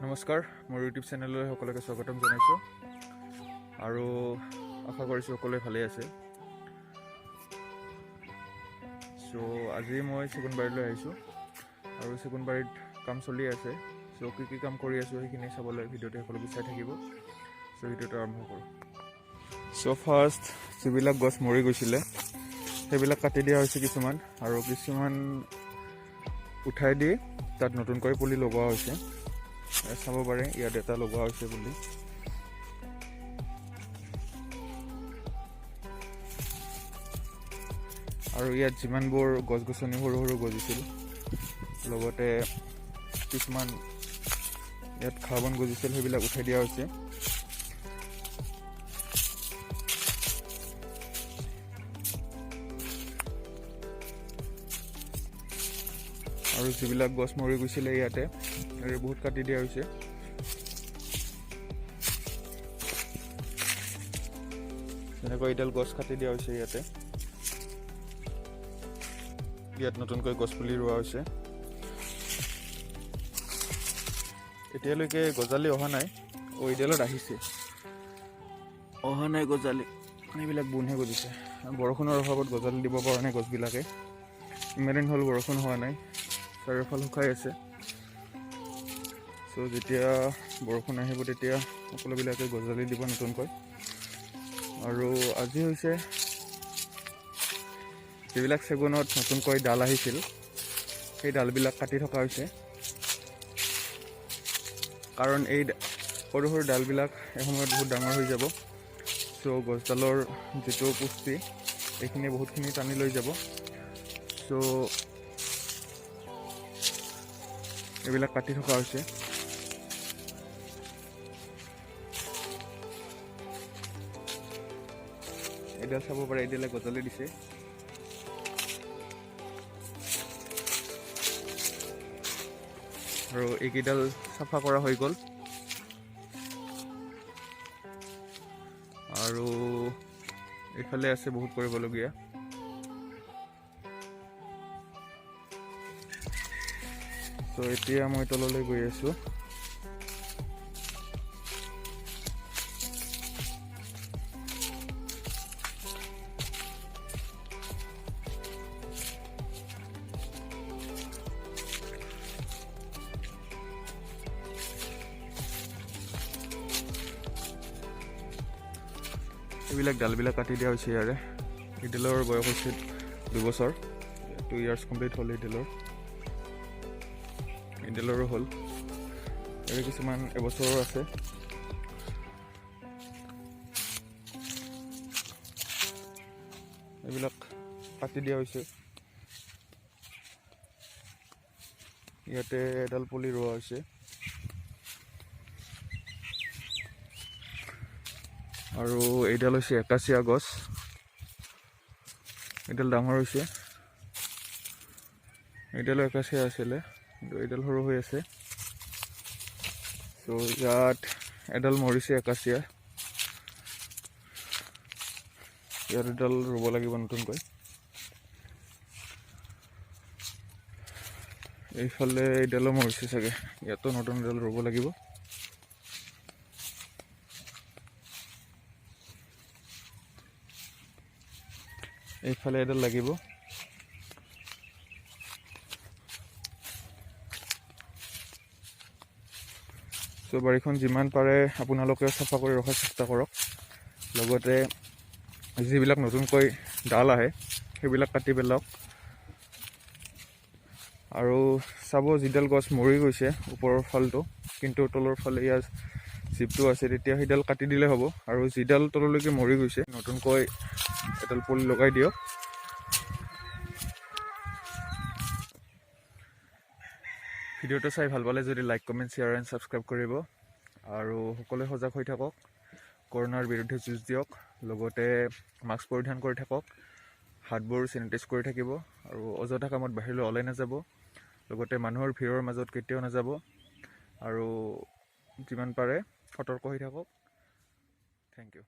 নমস্কাৰ, মোৰ ইউটিউব চেনেললৈ সকলোকে স্বাগতম জনাইছোঁ আৰু আশা কৰিছোঁ সকলোৱে ভালে আছে। আজি মই চেগুনবাৰীলৈ আহিছোঁ আৰু চেগুনবাৰীত কাম চলি আছে। কি কাম কৰি আছোঁ সেইখিনি চাবলৈ ভিডিঅ'টো সকলোকে চাই থাকিব। ভিডিঅ'টো আৰম্ভ কৰোঁ। ফাৰ্ষ্ট যিবিলাক গছ মৰি গৈছিলে সেইবিলাক কাটি দিয়া হৈছে কিছুমান, আৰু কিছুমান উঠাই দি তাত নতুনকৈ পুলি লগোৱা হৈছে। চাব পাৰে ইয়াত এটা লগোৱা হৈছে বুলি। আৰু ইয়াত যিমানবোৰ গছ গছনি সৰু সৰু গজিছিল, লগতে কিছুমান ইয়াত ঘাঁহ বন গজিছিল সেইবিলাক উঠাই দিয়া হৈছে। আৰু যিবিলাক গছ মৰি গৈছিলে ইয়াতে বহুত কাটি দিয়া হৈছে। যেনেকৈ এডাল গছ কাটি দিয়া হৈছে ইয়াত নতুনকৈ গছ পুলি ৰোৱা হৈছে। এতিয়ালৈকে গজালি অহা নাই। এডালত আহিছে, অহা নাই গজালি, এইবিলাক বোনহে গজিছে। বৰষুণৰ অভাৱত গজালি দিব পৰা নাই গছবিলাকে। ইমান দিন হ'ল বৰষুণ হোৱা নাই, চাৰিওফাল শুকাই আছে। যেতিয়া বৰষুণ আহিব তেতিয়া সকলোবিলাকে গজালি দিব নতুনকৈ। আৰু আজি হৈছে যিবিলাক চেগুনত নতুনকৈ ডাল আহিছিল সেই ডালবিলাক কাটি থকা হৈছে, কাৰণ এই সৰু সৰু ডালবিলাক এসময়ত বহুত ডাঙৰ হৈ যাব। গছডালৰ যিটো পুষ্টি এইখিনি বহুতখিনি টানি লৈ যাব। এইবিলাক কাটি থকা হৈছে। এডাল চাব পাৰে, এডালে গজালি দিছে। আৰু এইকেইডাল চাফা কৰা হৈ গ'ল। আৰু এইফালে আছে বহুত কৰিবলগীয়া। এতিয়া মই তললৈ গৈ আছোঁ। এইবিলাক ডালবিলাক কাটি দিয়া হৈছে ইয়াৰে। এইডালৰ বয়স হৈছে 2 বছৰ, 2 ইয়াৰ্ছ কমপ্লিট হ'ল। এইডালৰো হ'ল। ইয়াৰে কিছুমান এবছৰৰ আছে। এইবিলাক কাটি দিয়া হৈছে। ইয়াতে এডাল পুলি ৰোৱা হৈছে। আৰু এইডাল হৈছে একাচিয়া গছ। এইডাল ডাঙৰ হৈছে। এইডালো একাচিয়া আছিলে, কিন্তু এইডাল সৰু হৈ আছে। ইয়াত এডাল মৰিছে একাচিয়া। ইয়াত এডাল ৰুব লাগিব নতুনকৈ। এইফালে এইডালো মৰিছে চাগে, ইয়াতো নতুন এডাল ৰুব লাগিব। এইফালে এডাল লাগিব। বাৰীখন যিমান পাৰে আপোনালোকে চাফা কৰি ৰখাৰ চেষ্টা কৰক। লগতে যিবিলাক নতুনকৈ ডাল আহে সেইবিলাক কাটি পেলাওক। আৰু চাব, যিডাল গছ মৰি গৈছে ওপৰৰ ফালটো, কিন্তু তলৰ ফালে ইয়াৰ জিপটো আছে, তেতিয়া সেইডাল কাটি দিলে হ'ব। আৰু যিডাল তললৈকে মৰি গৈছে নতুনকৈ এডাল পুলি লগাই দিয়ক। ভিডিঅ'টো চাই ভাল পালে যদি like, comment, share and subscribe কৰিব। আৰু সকলোৱে সজাগ হৈ থাকক, কৰোণাৰ বিৰুদ্ধে যুঁজ দিয়ক। লগতে মাস্ক পৰিধান কৰি থাকক, হাতবোৰ চেনিটাইজ কৰি থাকিব, আৰু অযথা কামত বাহিৰলৈ ওলাই নাযাব। লগতে মানুহৰ ভিৰৰ মাজত কেতিয়াও নাযাব, আৰু যিমান পাৰে সতৰ্ক হৈ থাকক। Thank U.